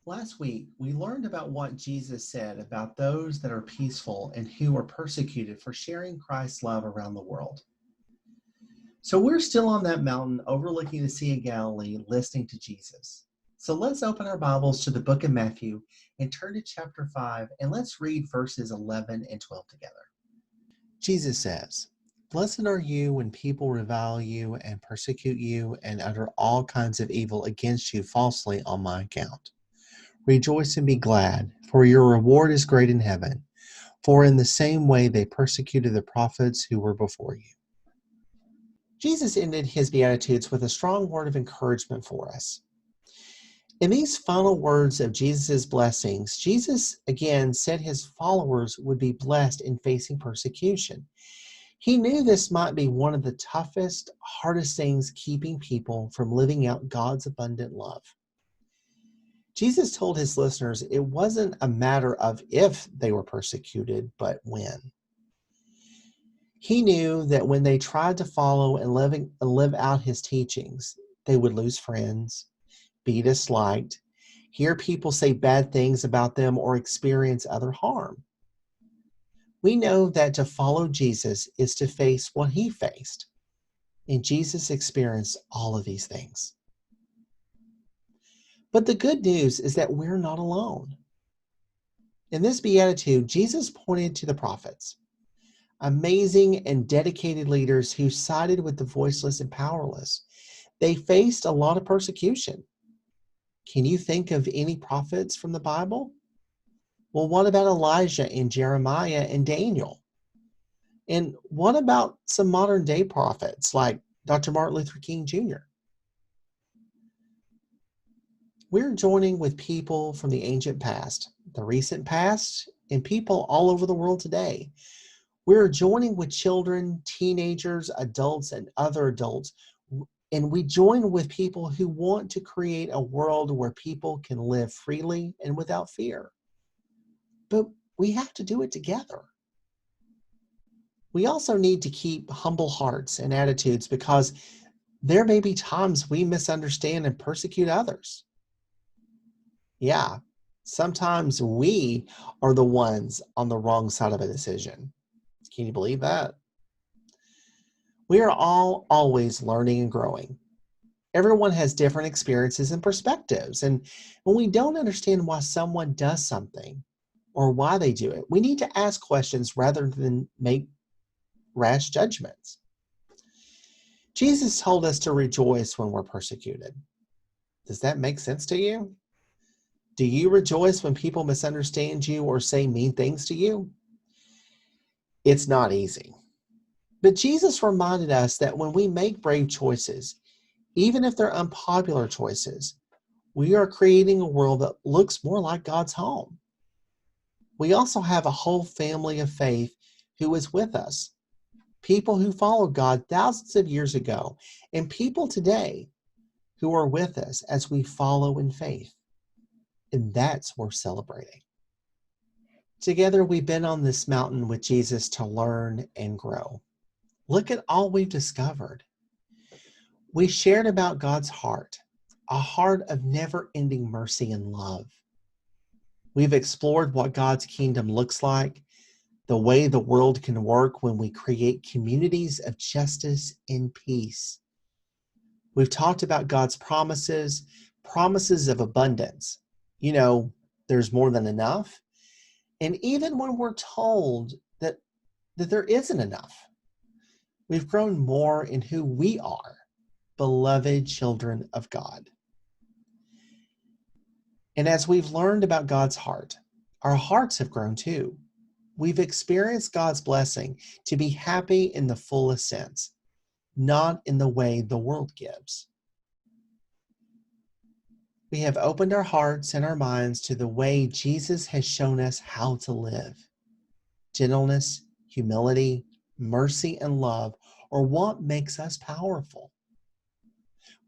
Last week, we learned about what Jesus said about those that are peaceful and who are persecuted for sharing Christ's love around the world. So we're still on that mountain overlooking the Sea of Galilee, listening to Jesus. So let's open our Bibles to the book of Matthew and turn to chapter 5, and let's read verses 11 and 12 together. Jesus says, "Blessed are you when people revile you and persecute you and utter all kinds of evil against you falsely on my account. Rejoice and be glad, for your reward is great in heaven. For in the same way they persecuted the prophets who were before you." Jesus ended his Beatitudes with a strong word of encouragement for us. In these final words of Jesus' blessings, Jesus again said his followers would be blessed in facing persecution. He knew this might be one of the toughest, hardest things keeping people from living out God's abundant love. Jesus told his listeners it wasn't a matter of if they were persecuted, but when. He knew that when they tried to follow and live out his teachings, they would lose friends, be disliked, hear people say bad things about them, or experience other harm. We know that to follow Jesus is to face what he faced, and Jesus experienced all of these things. But the good news is that we're not alone. In this beatitude, Jesus pointed to the prophets, amazing and dedicated leaders who sided with the voiceless and powerless. They faced a lot of persecution. Can you think of any prophets from the Bible? Well, what about Elijah and Jeremiah and Daniel? And what about some modern day prophets like Dr. Martin Luther King Jr.? We're joining with people from the ancient past, the recent past, and people all over the world today. We're joining with children, teenagers, adults, and other adults. And we join with people who want to create a world where people can live freely and without fear. But we have to do it together. We also need to keep humble hearts and attitudes because there may be times we misunderstand and persecute others. Yeah, sometimes we are the ones on the wrong side of a decision. Can you believe that? We are all always learning and growing. Everyone has different experiences and perspectives. And when we don't understand why someone does something or why they do it, we need to ask questions rather than make rash judgments. Jesus told us to rejoice when we're persecuted. Does that make sense to you? Do you rejoice when people misunderstand you or say mean things to you? It's not easy. But Jesus reminded us that when we make brave choices, even if they're unpopular choices, we are creating a world that looks more like God's home. We also have a whole family of faith who is with us. People who followed God thousands of years ago, and people today who are with us as we follow in faith. And that's worth celebrating. Together, we've been on this mountain with Jesus to learn and grow. Look at all we've discovered. We shared about God's heart, a heart of never-ending mercy and love. We've explored what God's kingdom looks like, the way the world can work when we create communities of justice and peace. We've talked about God's promises of abundance. You know, there's more than enough. And even when we're told that there isn't enough, we've grown more in who we are, beloved children of God. And as we've learned about God's heart, our hearts have grown too. We've experienced God's blessing to be happy in the fullest sense, not in the way the world gives. We have opened our hearts and our minds to the way Jesus has shown us how to live. Gentleness, humility, mercy, and love are what makes us powerful.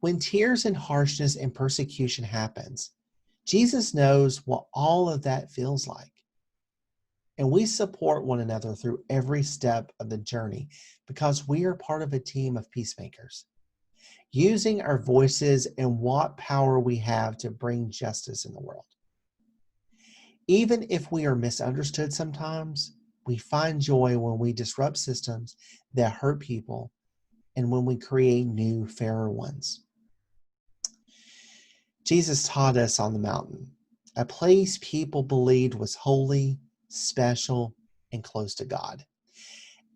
When tears and harshness and persecution happens, Jesus knows what all of that feels like. And we support one another through every step of the journey because we are part of a team of peacemakers, using our voices and what power we have to bring justice in the world. Even if we are misunderstood sometimes, we find joy when we disrupt systems that hurt people and when we create new, fairer ones. Jesus taught us on the mountain, a place people believed was holy, special, and close to God.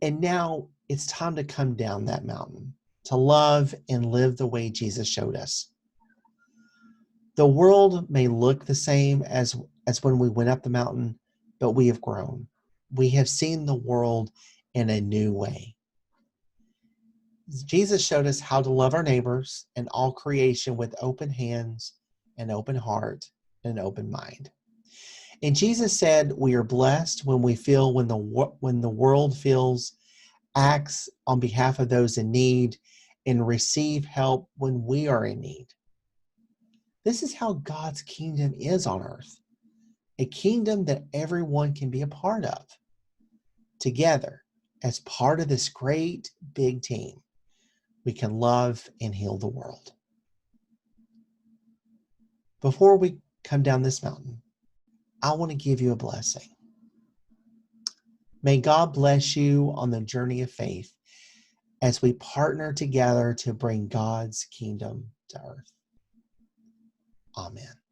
And now it's time to come down that mountain, to love and live the way Jesus showed us. The world may look the same as when we went up the mountain, but we have grown. We have seen the world in a new way. Jesus showed us how to love our neighbors and all creation with open hands, an open heart, and an open mind. And Jesus said we are blessed when we feel when the world acts on behalf of those in need, and receive help when we are in need. This is how God's kingdom is on earth, a kingdom that everyone can be a part of. Together, as part of this great big team, we can love and heal the world. Before we come down this mountain, I want to give you a blessing. May God bless you on the journey of faith as we partner together to bring God's kingdom to earth. Amen.